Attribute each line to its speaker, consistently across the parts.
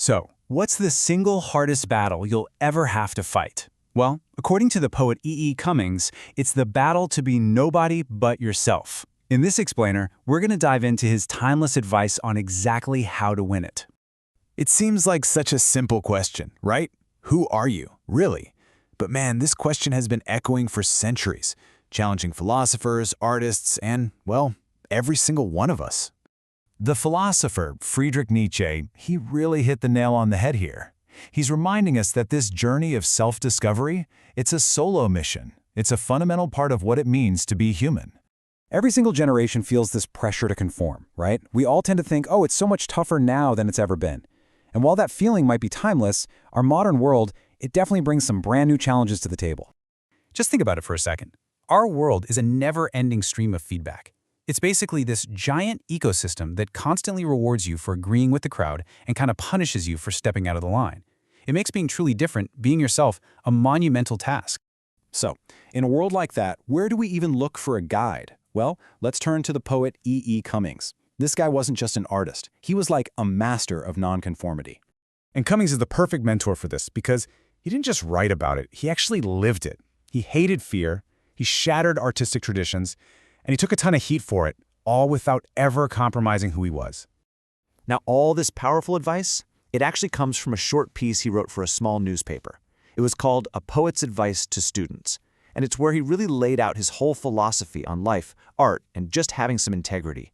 Speaker 1: So, what's the single hardest battle you'll ever have to fight? Well, according to the poet E. Cummings, it's the battle to be nobody but yourself. In this explainer, we're going to dive into his timeless advice on exactly how to win it.
Speaker 2: It seems like such a simple question, right? Who are you, really? But man, this question has been echoing for centuries, challenging philosophers, artists, and, well, every single one of us. The philosopher Friedrich Nietzsche, he really hit the nail on the head here. He's reminding us that this journey of self-discovery, it's a solo mission. It's a fundamental part of what it means to be human.
Speaker 3: Every single generation feels this pressure to conform, right? We all tend to think, oh, it's so much tougher now than it's ever been. And while that feeling might be timeless, our modern world, it definitely brings some brand new challenges to the table.
Speaker 1: Just think about it for a second. Our world is a never-ending stream of feedback. It's basically this giant ecosystem that constantly rewards you for agreeing with the crowd and kind of punishes you for stepping out of the line. It makes being truly different, being yourself, a monumental task.
Speaker 3: So, in a world like that, where do we even look for a guide? Well, let's turn to the poet E. Cummings. This guy wasn't just an artist. He was like a master of nonconformity.
Speaker 2: And Cummings is the perfect mentor for this because he didn't just write about it, he actually lived it. He hated fear, he shattered artistic traditions, and he took a ton of heat for it, all without ever compromising who he was.
Speaker 4: Now, all this powerful advice, it actually comes from a short piece he wrote for a small newspaper. It was called A Poet's Advice to Students, and it's where he really laid out his whole philosophy on life, art, and just having some integrity.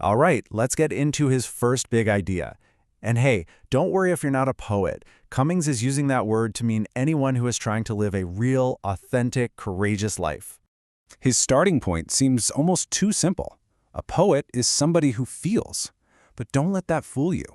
Speaker 3: All right, let's get into his first big idea. And hey, don't worry if you're not a poet. Cummings is using that word to mean anyone who is trying to live a real, authentic, courageous life. His starting point seems almost too simple. A poet is somebody who feels. But don't let that fool you.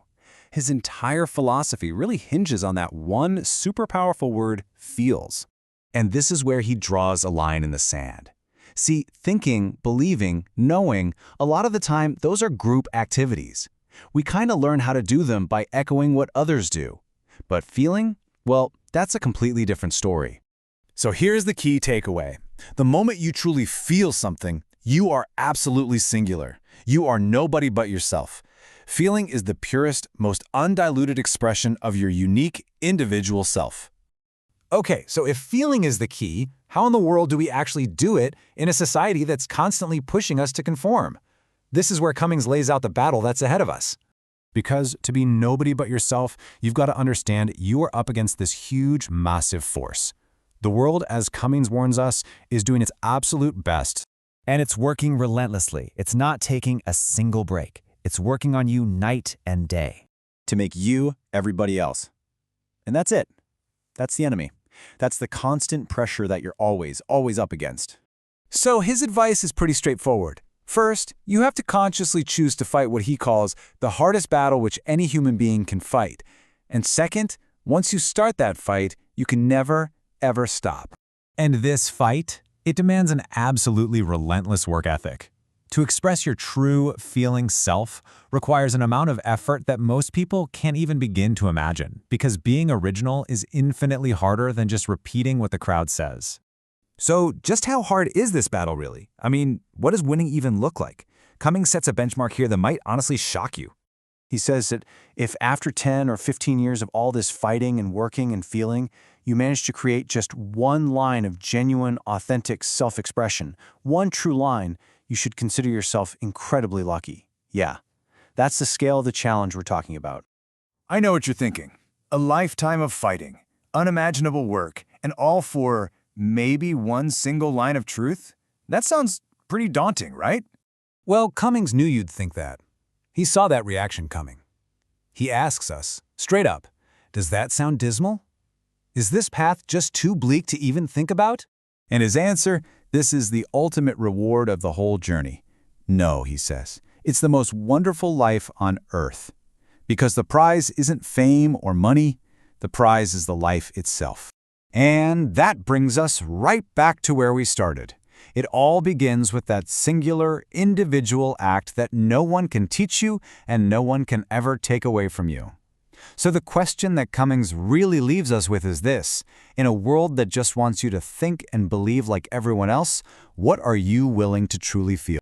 Speaker 3: His entire philosophy really hinges on that one super powerful word, feels. And this is where he draws a line in the sand. See, thinking, believing, knowing, a lot of the time, those are group activities. We kind of learn how to do them by echoing what others do. But feeling? Well, that's a completely different story.
Speaker 2: So here's the key takeaway. The moment you truly feel something, you are absolutely singular. You are nobody but yourself. Feeling is the purest, most undiluted expression of your unique, individual self.
Speaker 1: Okay, so if feeling is the key, how in the world do we actually do it in a society that's constantly pushing us to conform? This is where Cummings lays out the battle that's ahead of us.
Speaker 2: Because to be nobody but yourself, you've got to understand you are up against this huge, massive force. The world, as Cummings warns us, is doing its absolute best.
Speaker 5: And it's working relentlessly. It's not taking a single break. It's working on you night and day.
Speaker 3: To make you everybody else. And that's it. That's the enemy. That's the constant pressure that you're always up against.
Speaker 1: So his advice is pretty straightforward. First, you have to consciously choose to fight what he calls the hardest battle which any human being can fight. And second, once you start that fight, you can never, ever stop.
Speaker 2: And this fight, it demands an absolutely relentless work ethic. To express your true, feeling self requires an amount of effort that most people can't even begin to imagine, because being original is infinitely harder than just repeating what the crowd says.
Speaker 3: So just how hard is this battle really? I mean, what does winning even look like? Cummings sets a benchmark here that might honestly shock you. He says that if after 10 or 15 years of all this fighting and working and feeling, you manage to create just one line of genuine, authentic self-expression, one true line, you should consider yourself incredibly lucky. Yeah, that's the scale of the challenge we're talking about.
Speaker 2: I know what you're thinking. A lifetime of fighting, unimaginable work, and all for maybe one single line of truth? That sounds pretty daunting, right?
Speaker 1: Well, Cummings knew you'd think that. He saw that reaction coming. He asks us, straight up, does that sound dismal? Is this path just too bleak to even think about?
Speaker 3: And his answer, this is the ultimate reward of the whole journey. No, he says, it's the most wonderful life on earth. Because the prize isn't fame or money, the prize is the life itself. And that brings us right back to where we started. It all begins with that singular, individual act that no one can teach you and no one can ever take away from you. So the question that Cummings really leaves us with is this: in a world that just wants you to think and believe like everyone else, what are you willing to truly feel?